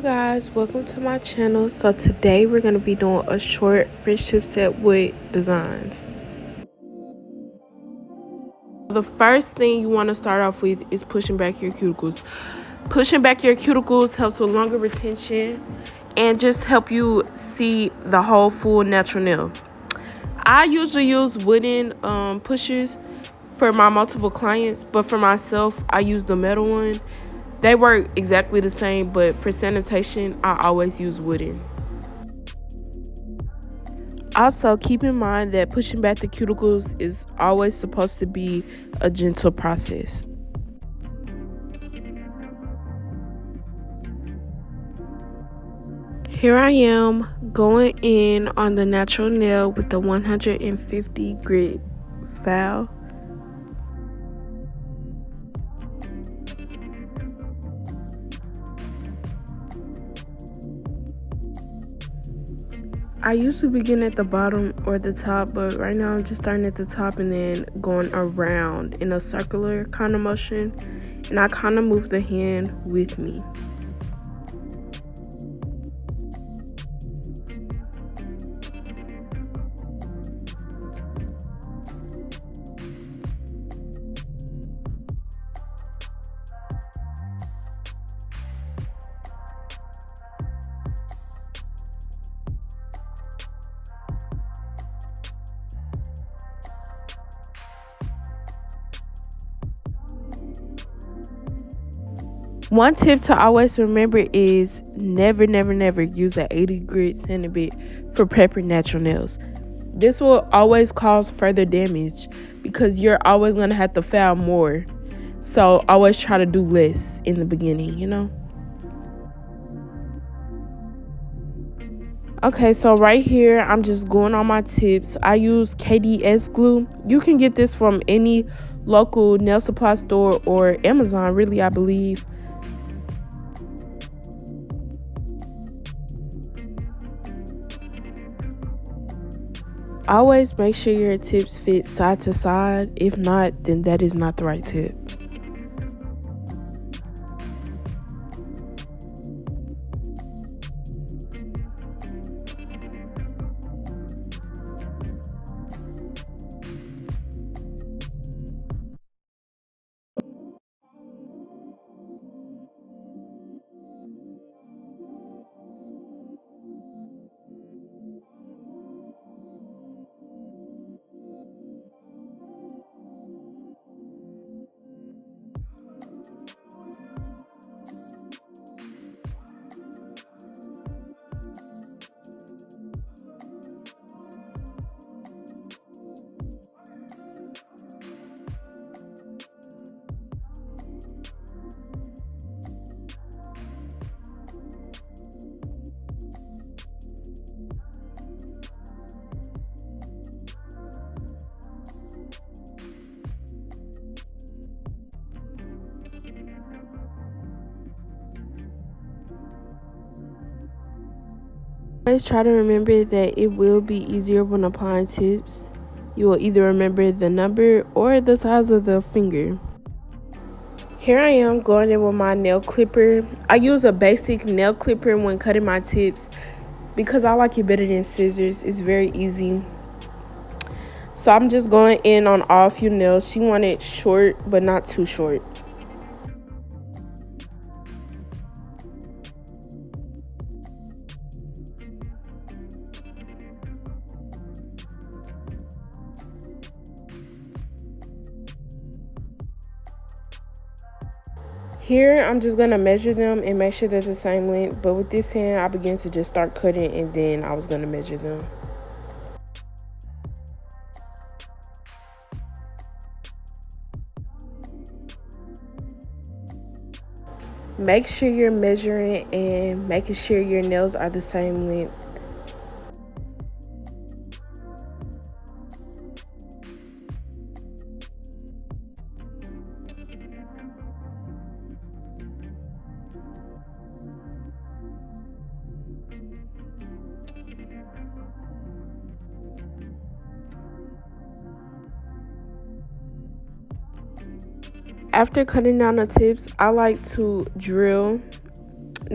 Guys, welcome to my channel. So today we're going to be doing a short French tip set with designs. The first thing you want to start off with is pushing back your cuticles. Pushing back your cuticles helps with longer retention and just help you see the whole full natural nail. I usually use wooden pushers for my multiple clients, but for myself I use the metal one. They work exactly the same, but for sanitation, I always use wooden. Also, keep in mind that pushing back the cuticles is always supposed to be a gentle process. Here I am going in on the natural nail with the 150 grit file. I usually begin at the bottom or the top, but right now I'm just starting at the top and then going around in a circular kind of motion, and I kind of move the hand with me. One tip to always remember is never use an 80 grit sanding bit for prepping natural nails. This will always cause further damage because you're always going to have to file more. So always try to do less in the beginning, you know? Okay, so right here, I'm just going on my tips. I use KDS glue. You can get this from any local nail supply store or Amazon, really, I believe. Always make sure your tips fit side to side. If not, then that is not the right tip. Always try to remember that it will be easier when applying tips. You will either remember the number or the size of the finger. Here I am going in with my nail clipper. I use a basic nail clipper when cutting my tips because I like it better than scissors. It's very easy. So I'm just going in on all few nails. She wanted short but not too short. Here, I'm just going to measure them and make sure they're the same length. But with this hand, I began to just start cutting and then I was going to measure them. Make sure you're measuring and making sure your nails are the same length. After cutting down the tips, I like to drill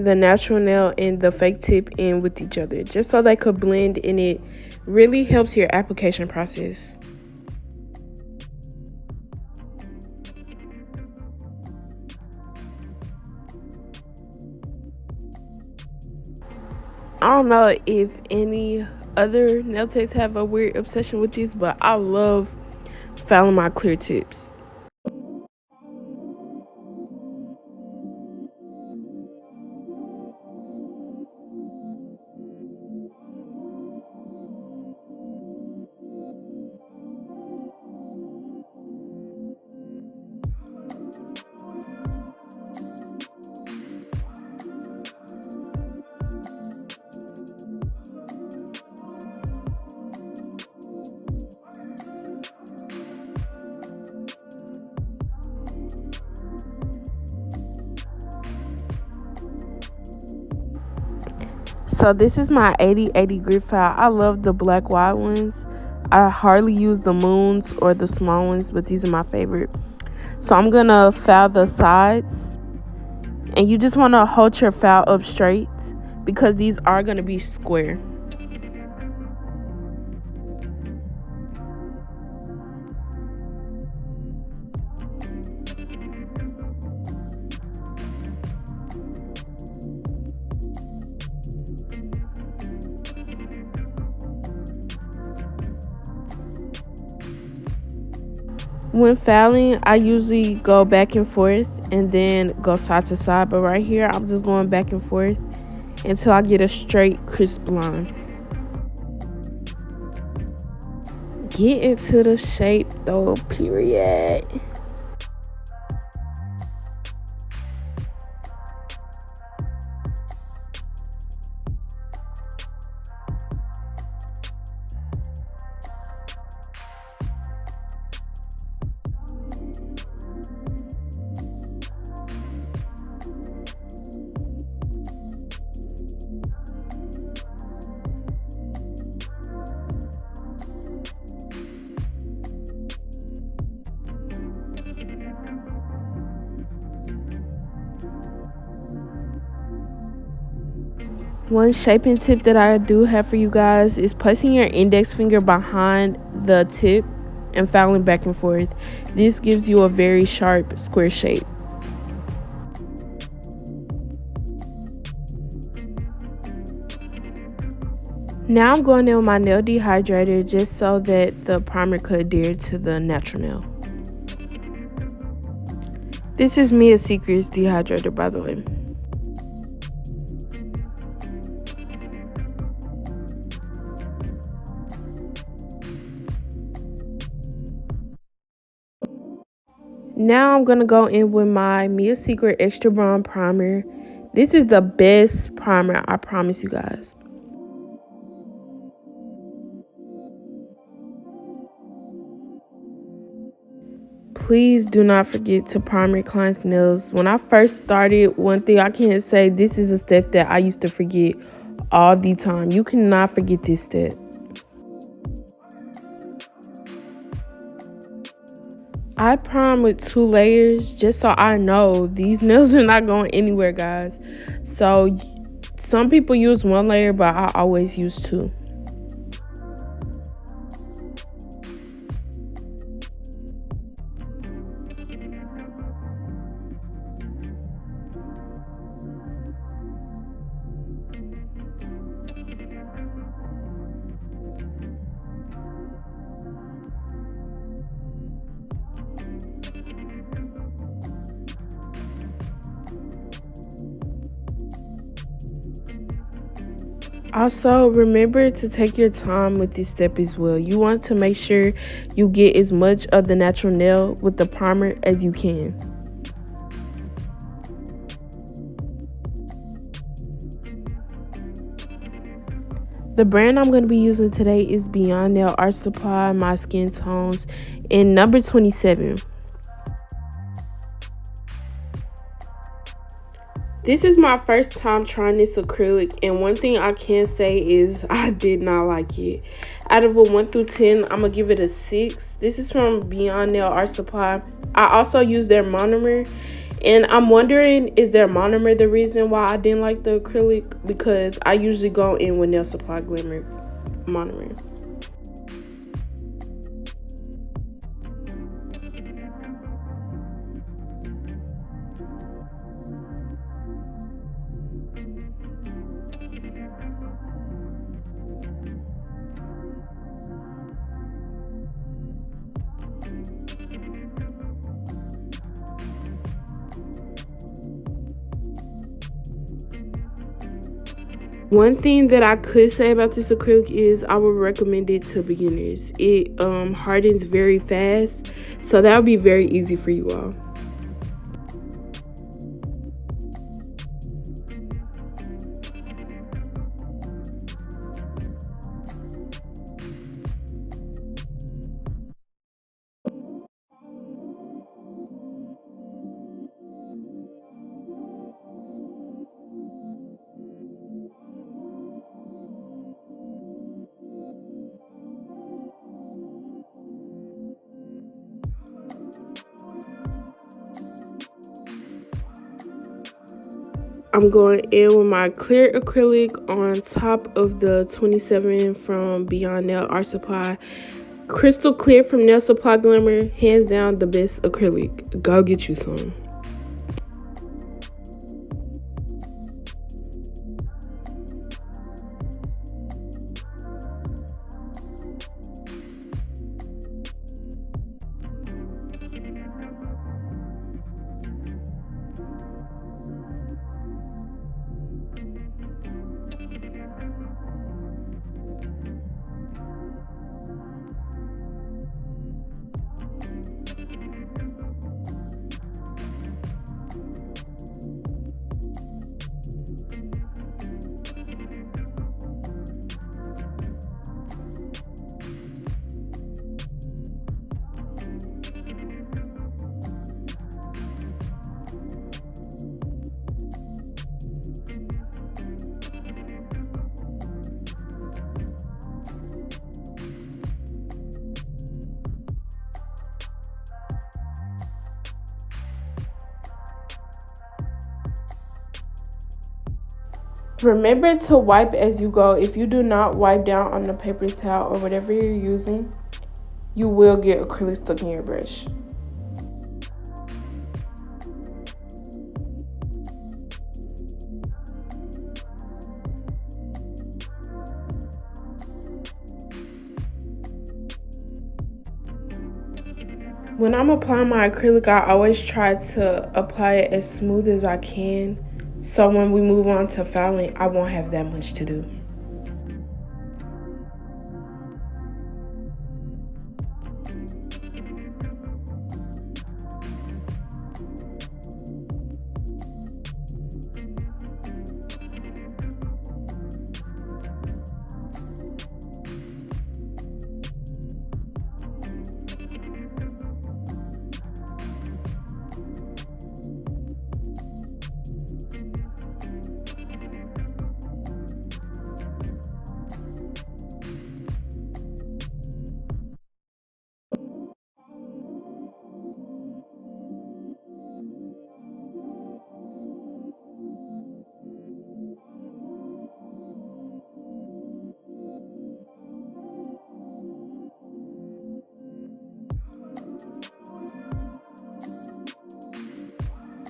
the natural nail and the fake tip in with each other, just so they could blend, and it really helps your application process. I don't know if any other nail techs have a weird obsession with this, but I love filing my clear tips. So this is my 80/80 grit file. I love the black wide ones. I hardly use the moons or the small ones, but these are my favorite. So I'm gonna file the sides, and you just want to hold your file up straight because these are gonna be square. When filing, I usually go back and forth and then go side to side, but right here I'm just going back and forth until I get a straight crisp line. Get into the shape though, period. One shaping tip that I do have for you guys is placing your index finger behind the tip and filing back and forth. This gives you a very sharp square shape. Now I'm going in with my nail dehydrator just so that the primer could adhere to the natural nail. This is Mia Secret's dehydrator, by the way. Now I'm going to go in with my Mia Secret Extra Bronze Primer. This is the best primer, I promise you guys. Please do not forget to prime your client's nails. When I first started, one thing I can say, this is a step that I used to forget all the time. You cannot forget this step. I prime with 2 layers just so I know these nails are not going anywhere, guys. So some people use 1 layer, but I always use 2. Also, remember to take your time with this step as well. You want to make sure you get as much of the natural nail with the primer as you can. The brand I'm going to be using today is Beyond Nail Art Supply, my skin tones, in number 27. This is my first time trying this acrylic, and one thing I can say is I did not like it. Out of a 1 through 10, I'm going to give it a 6. This is from Beyond Nail Art Supply. I also use their monomer, And I'm wondering, is their monomer the reason why I didn't like the acrylic? Because I usually go in with Nail Supply Glimmer monomer. One thing that I could say about this acrylic is I would recommend it to beginners. It hardens very fast, so that would be very easy for you all. I'm going in with my clear acrylic on top of the 27 from Beyond Nail Art Supply. Crystal clear from Nail Supply Glimmer, hands down the best acrylic. Go get you some. Remember to wipe as you go. If you do not wipe down on the paper towel or whatever you're using, you will get acrylic stuck in your brush. When I'm applying my acrylic, I always try to apply it as smooth as I can, so when we move on to filing, I won't have that much to do.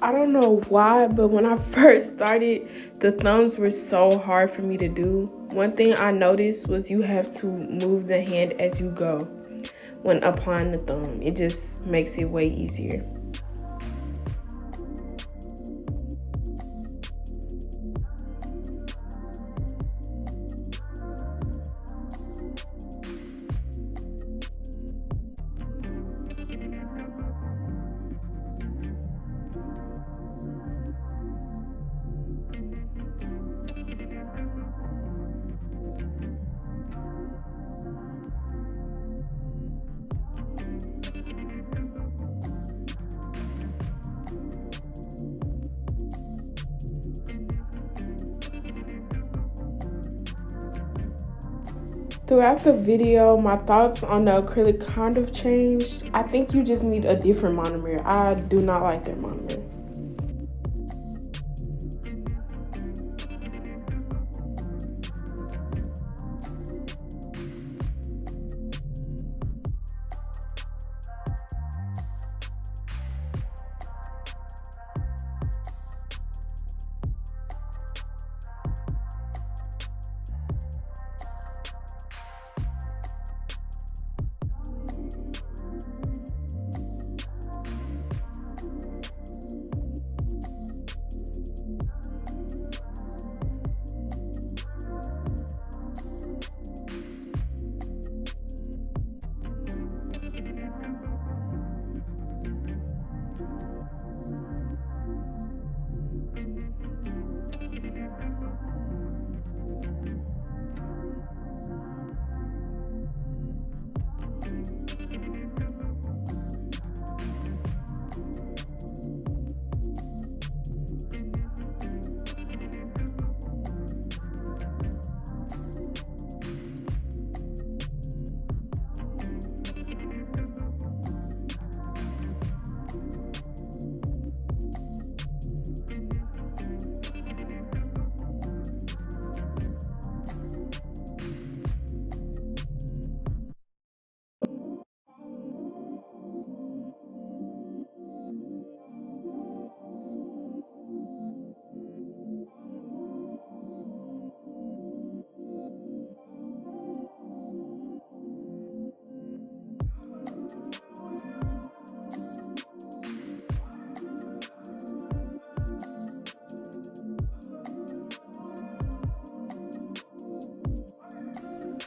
I don't know why, but when I first started, the thumbs were so hard for me to do. One thing I noticed was you have to move the hand as you go when applying the thumb. It just makes it way easier. Throughout the video, my thoughts on the acrylic kind of changed. I think you just need a different monomer. I do not like that monomer.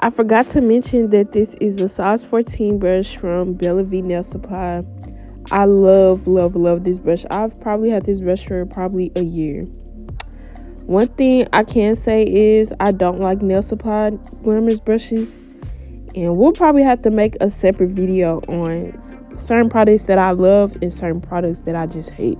I forgot to mention that this is a size 14 brush from Bella V Nail Supply. I love, love, love this brush. I've probably had this brush for probably a year. One thing I can say is I don't like Nail Supply glamorous brushes. And we'll probably have to make a separate video on certain products that I love and certain products that I just hate.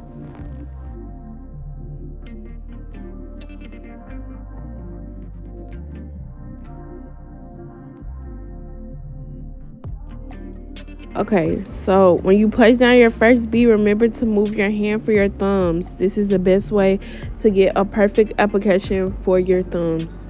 Okay, so when you place down your first bead, remember to move your hand for your thumbs. This is the best way to get a perfect application for your thumbs.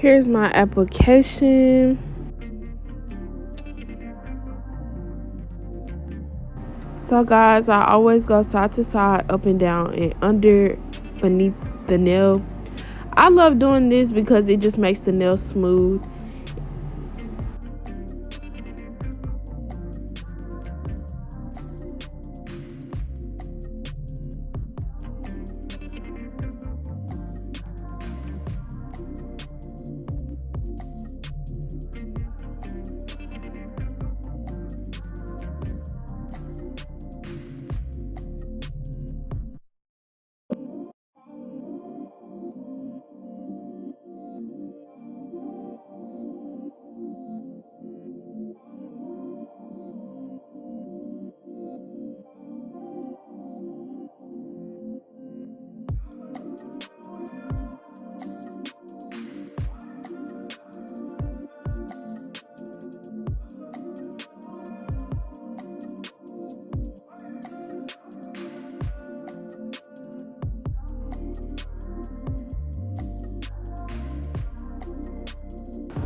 Here's my application. So guys, I always go side to side, up and down, and under, beneath the nail. I love doing this because it just makes the nail smooth.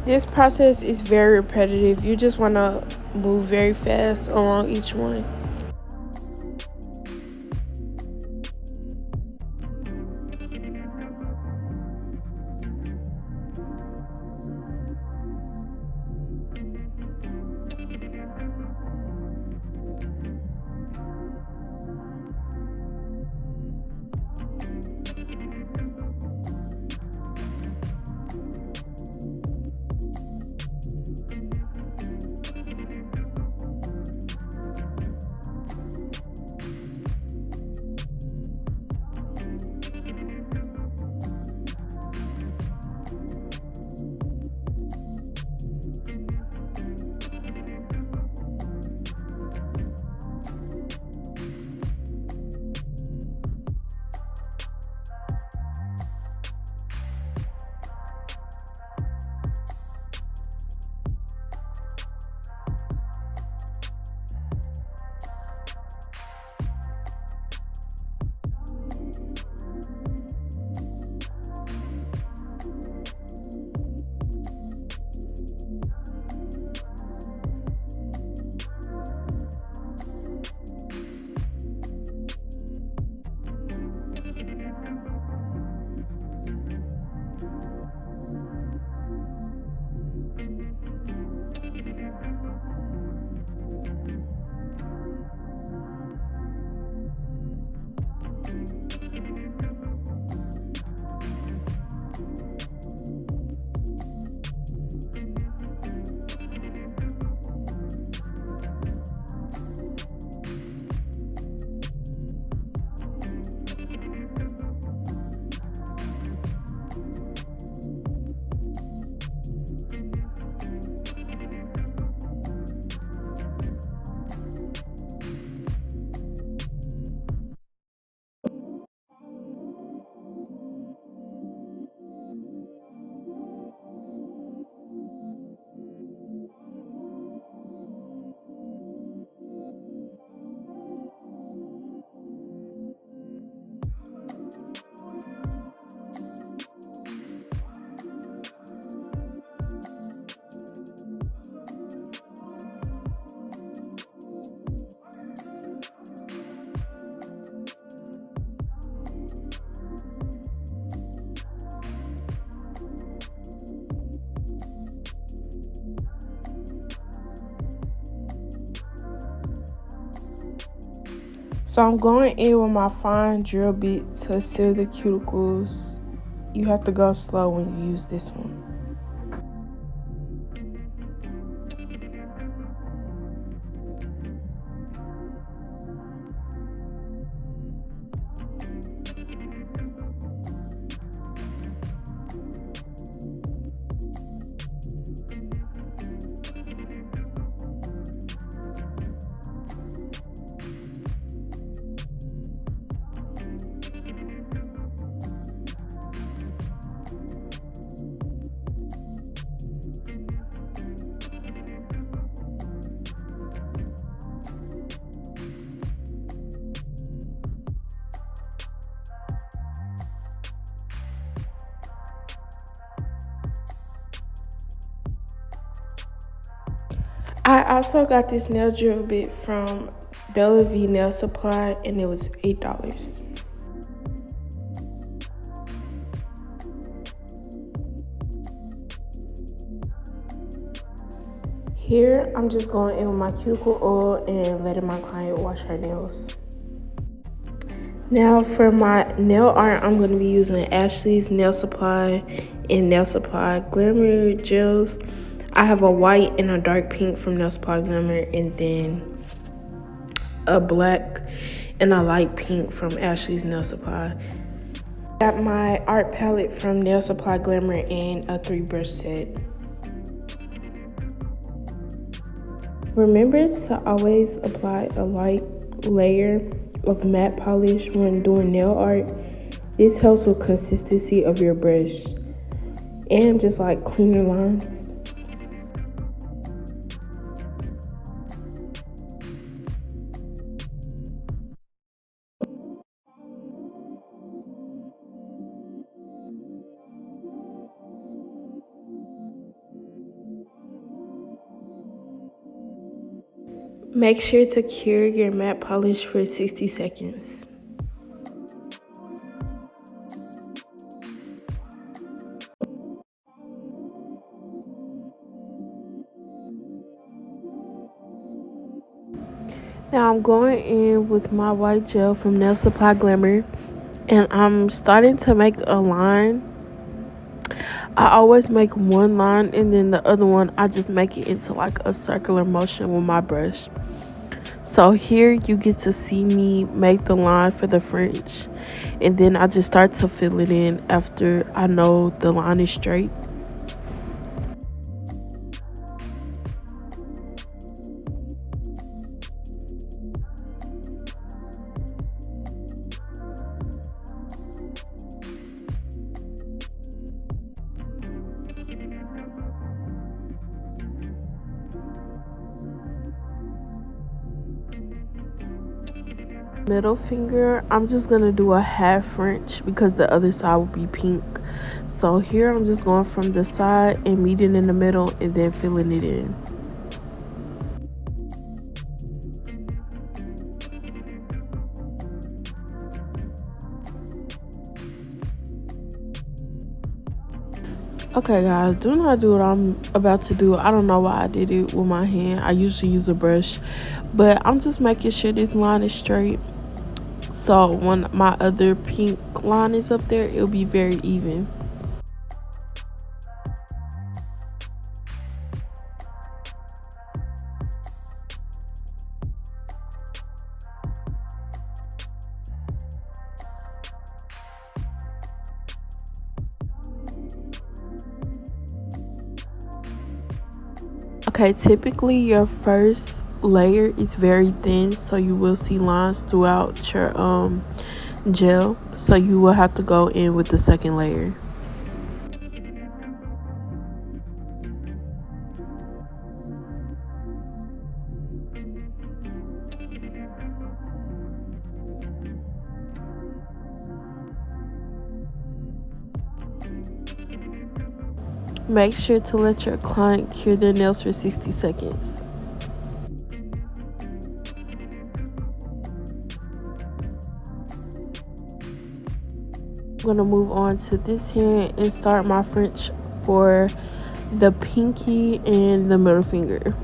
This process is very repetitive. You just want to move very fast along each one. So I'm going in with my fine drill bit to seal the cuticles. You have to go slow when you use this one. I also got this nail drill bit from Bella V Nail Supply and it was $8. Here, I'm just going in with my cuticle oil and letting my client wash her nails. Now for my nail art, I'm going to be using Ashley's Nail Supply and Nail Supply Glamour gels. I have a white and a dark pink from Nail Supply Glamour, and then a black and a light pink from Ashley's Nail Supply. Got my art palette from Nail Supply Glamour and a 3-brush set. Remember to always apply a light layer of matte polish when doing nail art. This helps with consistency of your brush and just like cleaner lines. Make sure to cure your matte polish for 60 seconds. Now I'm going in with my white gel from Nail Supply Glamour, and I'm starting to make a line. I always make one line and then the other one I just make it into like a circular motion with my brush. So here you get to see me make the line for the French, and then I just start to fill it in after I know the line is straight. Middle finger, I'm just gonna do a half French because the other side will be pink. So here I'm just going from the side and meeting in the middle and then filling it in. Okay guys, do not do what I'm about to do. I don't know why I did it with my hand. I usually use a brush, but I'm just making sure this line is straight. So when my other pink line is up there, it'll be very even. Okay, typically your first layer is very thin, so you will see lines throughout your gel, so you will have to go in with the second layer. Make sure to let your client cure their nails for 60 seconds. I'm gonna move on to this hand and start my French for the pinky and the middle finger.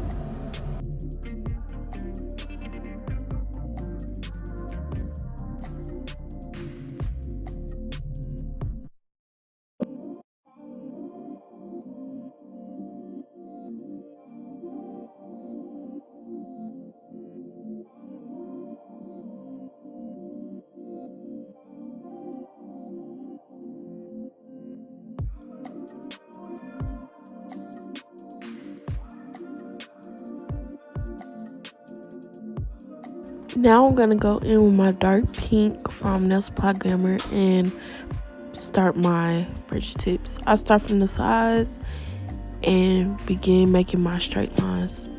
Now I'm gonna go in with my dark pink from Nail Supply Glamour and start my French tips. I start from the sides and begin making my straight lines.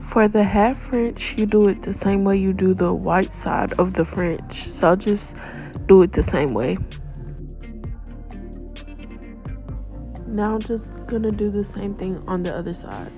For the half French, you do it the same way you do the white side of the French. So just do it the same way. Now I'm just gonna do the same thing on the other side.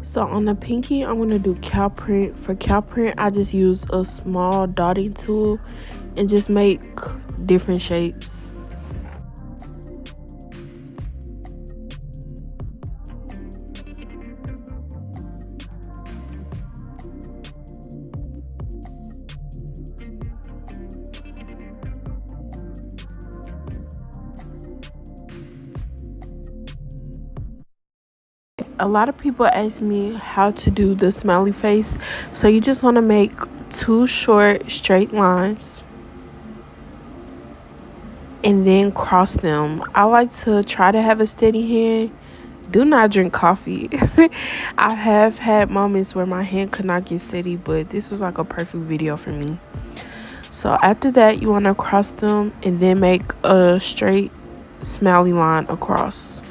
So on the pinky, I'm gonna do cow print. For cow print, I just use a small dotting tool and just make different shapes. A lot of people ask me how to do the smiley face. So you just want to make 2 short straight lines and then cross them. I like to try to have a steady hand. Do not drink coffee. I have had moments where my hand could not get steady, but this was like a perfect video for me. So after that, you want to cross them and then make a straight smiley line across.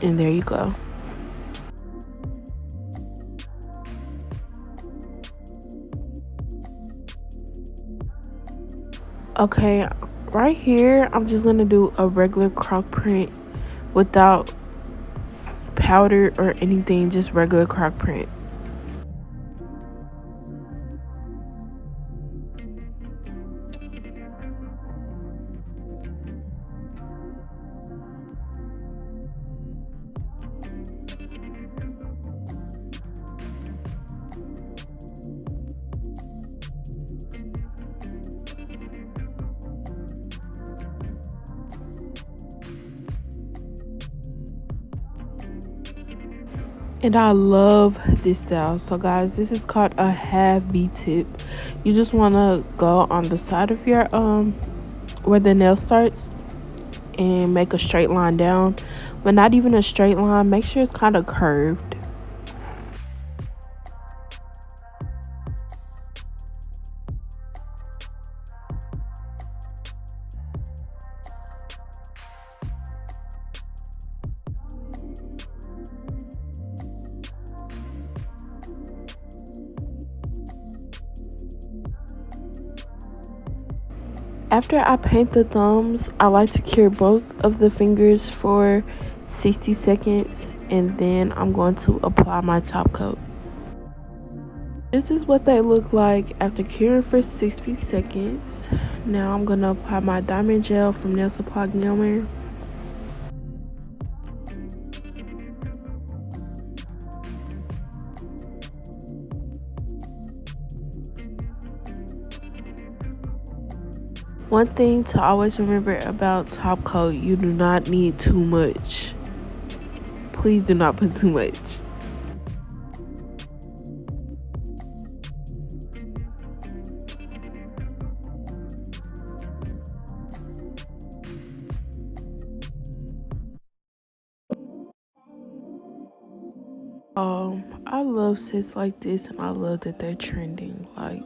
And there you go. Okay, right here, I'm just gonna do a regular croc print without powder or anything, just regular croc print. And I love this style. So guys, this is called a half V tip. You just want to go on the side of your where the nail starts and make a straight line down, but not even a straight line. Make sure it's kind of curved. After I paint the thumbs, I like to cure both of the fingers for 60 seconds and then I'm going to apply my top coat. This is what they look like after curing for 60 seconds. Now I'm going to apply my diamond gel from Nail Supply Glamour. One thing to always remember about top coat, you do not need too much. Please do not put too much. I love sets like this, and I love that they're trending. Like,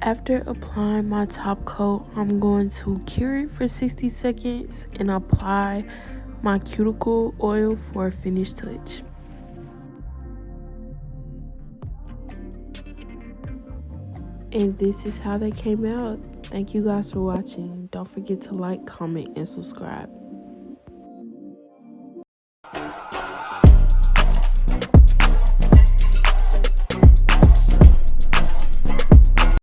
after applying my top coat, I'm going to cure it for 60 seconds and apply my cuticle oil for a finish touch. And this is how they came out. Thank you guys for watching. Don't forget to like, comment, and subscribe.